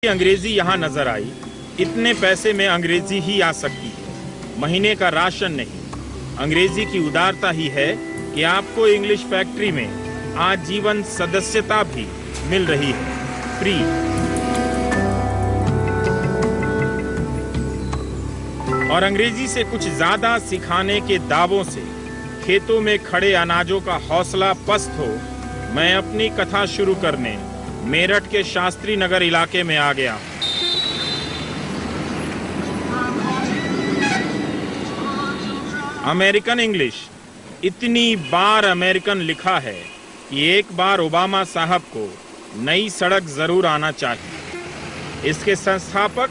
अंग्रेजी यहाँ नजर आई। इतने पैसे में अंग्रेजी ही आ सकती है, महीने का राशन नहीं। अंग्रेजी की उदारता ही है कि आपको इंग्लिश फैक्ट्री में आजीवन सदस्यता भी मिल रही है, फ्री। और अंग्रेजी से कुछ ज्यादा सिखाने के दावों से खेतों में खड़े अनाजों का हौसला पस्त हो, मैं अपनी कथा शुरू करने मेरठ के शास्त्री नगर इलाके में आ गया। अमेरिकन इंग्लिश, इतनी बार अमेरिकन लिखा है कि एक बार ओबामा साहब को नई सड़क जरूर आना चाहिए। इसके संस्थापक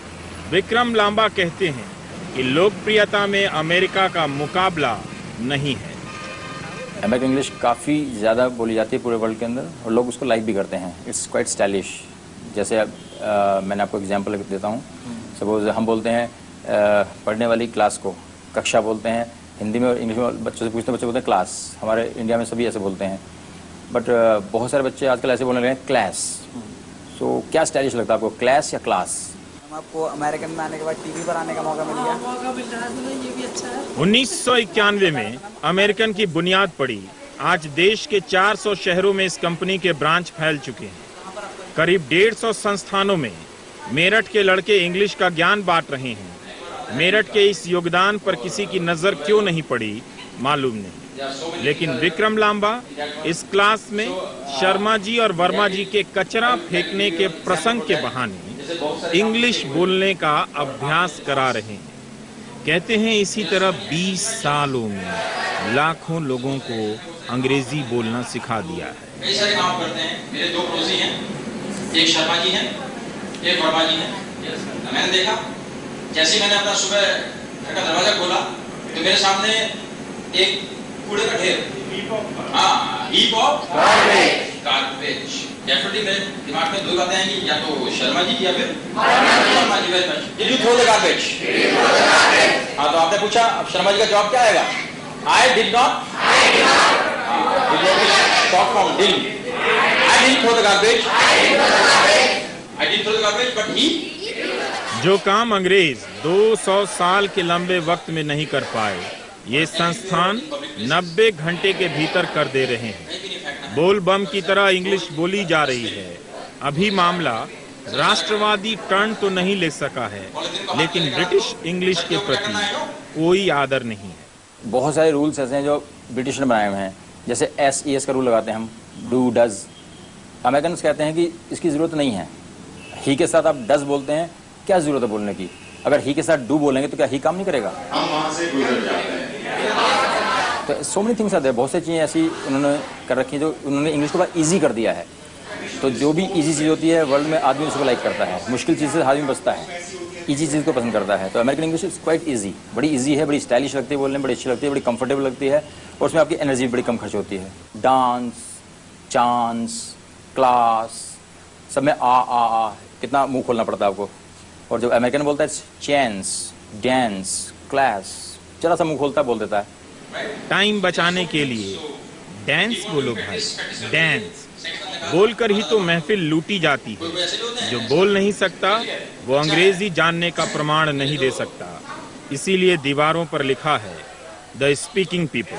विक्रम लांबा कहते हैं कि लोकप्रियता में अमेरिका का मुकाबला नहीं है। अमेरिकन इंग्लिश काफ़ी ज़्यादा बोली जाती है पूरे वर्ल्ड के अंदर और लोग उसको लाइक भी करते हैं। It's quite stylish. जैसे मैंने आपको एग्जांपल देता हूँ। सपोज हम बोलते हैं पढ़ने वाली क्लास को कक्षा बोलते हैं हिंदी में, और इंग्लिश में बच्चों से पूछते हैं, बच्चे बोलते हैं क्लास। हमारे इंडिया में सभी ऐसे बोलते हैं, बट बहुत सारे बच्चे आजकल ऐसे बोलने लगे हैं क्लास। सो क्या स्टाइलिश लगता है आपको, क्लास या क्लास? आपको अमेरिकन में आने के बाद टीवी पर आने का मौका मिल गया। मौका मिल रहा है, ये भी अच्छा है। 1991 में अमेरिकन की बुनियाद पड़ी। आज देश के 400 शहरों में इस कंपनी के ब्रांच फैल चुके हैं। करीब 150 संस्थानों में मेरठ के लड़के इंग्लिश का ज्ञान बांट रहे हैं। मेरठ के इस योगदान पर किसी की नजर क्यों नहीं पड़ी मालूम नहीं, लेकिन विक्रम लांबा इस क्लास में शर्मा जी और वर्मा जी के कचरा फेंकने के प्रसंग के बहाने इंग्लिश बोलने का अभ्यास करा रहे हैं। कहते हैं इसी तरह 20 सालों में लाखों लोगों को अंग्रेजी बोलना सिखा दिया है। कई सारे काम करते हैं। मेरे दो पड़ोसी हैं, एक शर्मा जी हैं, एक वर्मा जी हैं। मैंने देखा जैसे मैंने अपना सुबह घर का दरवाजा खोला तो मेरे सामने एक कूड़े का ढेर, हीप ऑफ गार्बेज। डेफिनेटली मेरे दिमाग में दो बातें आएंगी, या तो शर्मा जी या फिर Verma ji. Very much. Did you throw the garbage? हाँ, तो आपने पूछा, अब शर्मा जी का जवाब क्या आएगा? I did not. Short form did. I did throw the garbage. I did throw the garbage but he. जो काम अंग्रेज 200 साल के लंबे वक्त में नहीं कर पाए, ये संस्थान 90 घंटे के भीतर कर दे रहे हैं। बोल बम की तरह इंग्लिश बोली जा रही है। अभी मामला राष्ट्रवादी टर्न तो नहीं ले सका है, लेकिन ब्रिटिश इंग्लिश के प्रति कोई आदर नहीं है। बहुत सारे रूल्स ऐसे हैं जो ब्रिटिश ने बनाए हुए हैं। जैसे SES का रूल लगाते हैं हम, डू डज। अमेरिकन कहते हैं कि इसकी ज़रूरत नहीं है। ही के साथ आप डज बोलते हैं, क्या ज़रूरत है बोलने की? अगर ही के साथ डू बोलेंगे तो क्या ही काम नहीं करेगा? हम वहां से गुजर जाते हैं। तो सो मेनी थिंग्स आते हैं। बहुत सी चीज़ें ऐसी उन्होंने कर रखी हैं जो उन्होंने इंग्लिश को बहुत ईजी कर दिया है। तो जो भी ईजी चीज़ होती है वर्ल्ड में आदमी उसको लाइक करता है। मुश्किल चीज़ से आदमी बचता है, ईजी चीज़ को पसंद करता है। तो American English is quite easy, बड़ी ईजी है, बड़ी स्टाइलिश लगती है बोलने में, बड़ी अच्छी लगती है, बड़ी कंफर्टेबल लगती है, और उसमें आपकी एनर्जी बड़ी कम खर्च होती है। डांस, चांस, क्लास, सब में आ कितना मुंह खोलना पड़ता है आपको। और जब अमेरिकन बोलता है चैंस, डांस, क्लास, जरा सा मुंह खोलता है, बोल देता है। टाइम बचाने के लिए डांस बोलो भाई, डांस बोलकर ही तो महफिल लूटी जाती है। जो बोल नहीं सकता वो अंग्रेजी जानने का प्रमाण नहीं दे सकता। इसीलिए दीवारों पर लिखा है द स्पीकिंग पीपल।